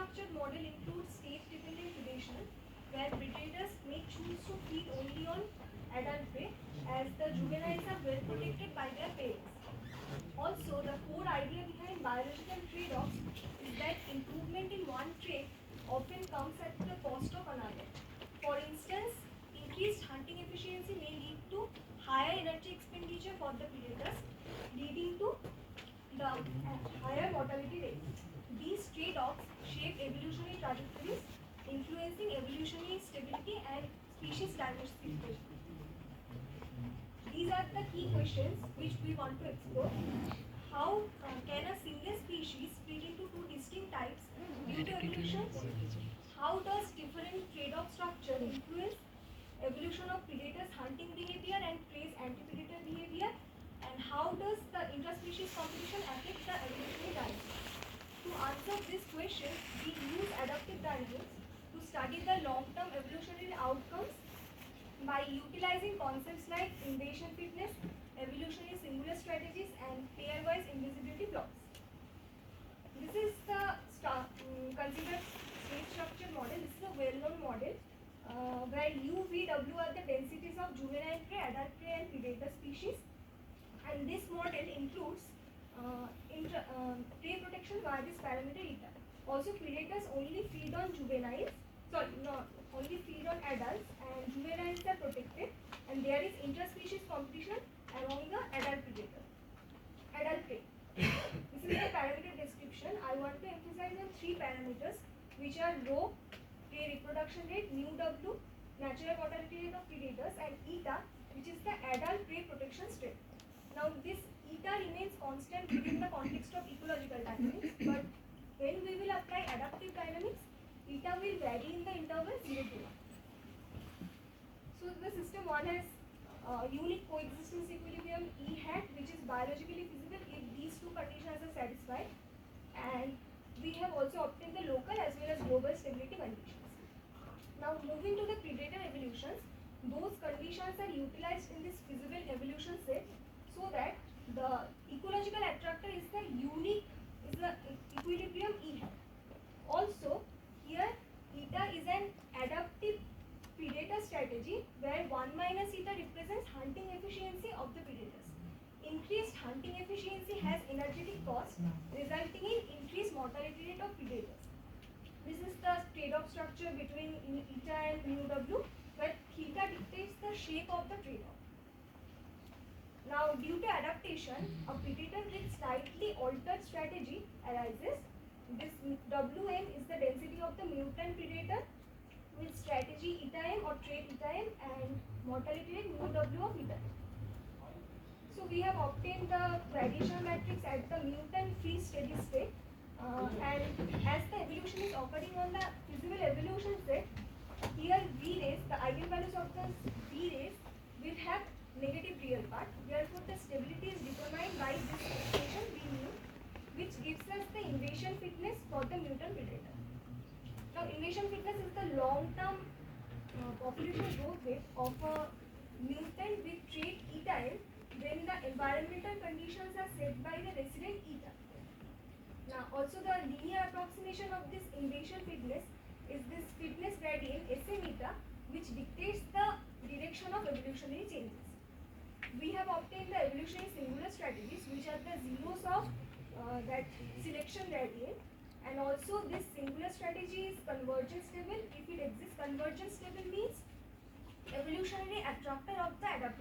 structured model includes stage-dependent predation, where predators may choose to feed only on adult prey, as the juveniles are well protected by their parents. Also, the core idea behind biological trade-offs is that improvement in one trait often comes at the cost of another. For instance, increased hunting efficiency may lead to higher energy expenditure for the predators, leading to the higher mortality rate. These trade-offs shape evolutionary trajectories, influencing evolutionary stability and species diversification. These are the key questions which we want to explore. How can a single species split into two distinct types due to evolution? How does different trade-off structure influence evolution of predators' hunting behavior and prey's anti-predator behavior? And how does the interspecies competition affect the evolutionary dynamics? To answer this question, we use adaptive dynamics to study the long-term evolutionary outcomes by utilizing concepts like invasion fitness, evolutionary singular strategies, and pairwise invisibility blocks. This is the considered state structure model. This is a well-known model where U, V, W are the densities of juvenile prey, adult prey, and predator species. And this model includes prey protection via this parameter eta. Also, predators only feed on juveniles. Only feed on adults, and juveniles are protected, and there is interspecies competition among the adult prey. This is the parameter description. I want to emphasize on three parameters, which are rho, prey reproduction rate, mu w, natural mortality rate of predators, and eta, which is the adult prey protection state. Now, this eta remains constant within the context of ecological dynamics, but when we will apply adaptive dynamics, eta will vary in the interval 0 to 1. So, the system 1 has unique coexistence equilibrium E hat, which is biologically feasible if these two conditions are satisfied, and we have also obtained the local as well as global stability conditions. Now, moving to the predator evolutions, those conditions are utilized in this feasible evolution set so that the ecological attractor is the equilibrium E hat. Also, here eta is an adaptive predator strategy where 1 minus eta represents hunting efficiency of the predators. Increased hunting efficiency has energetic cost, resulting in increased mortality rate of predators. This is the trade-off structure between eta and mu w, where theta dictates the shape of the trade-off. Now, due to adaptation, a predator with slightly altered strategy arises. This Wm is the density of the mutant predator with strategy eta m or trait eta m and mortality rate mu w of eta. So we have obtained the variation matrix at the mutant free steady state, and as the evolution is occurring on the feasible evolution set, here V rays, the eigenvalues of the V rays will have negative real part. Therefore, the stability is determined by this expression V mu, which gives us the invasion fitness for the mutant predator. Now, invasion fitness is the long-term population growth rate of a mutant with trait eta m when the environmental conditions are set by the resident eta. Now, also the linear approximation of this invasion fitness is this fitness gradient Sm eta, which dictates the direction of evolutionary changes. We have obtained the evolutionary singular strategies, which are the zeros of that selection gradient, and also this singular strategy is convergence stable. If it exists, convergence stable means evolutionary attractor of the adaptive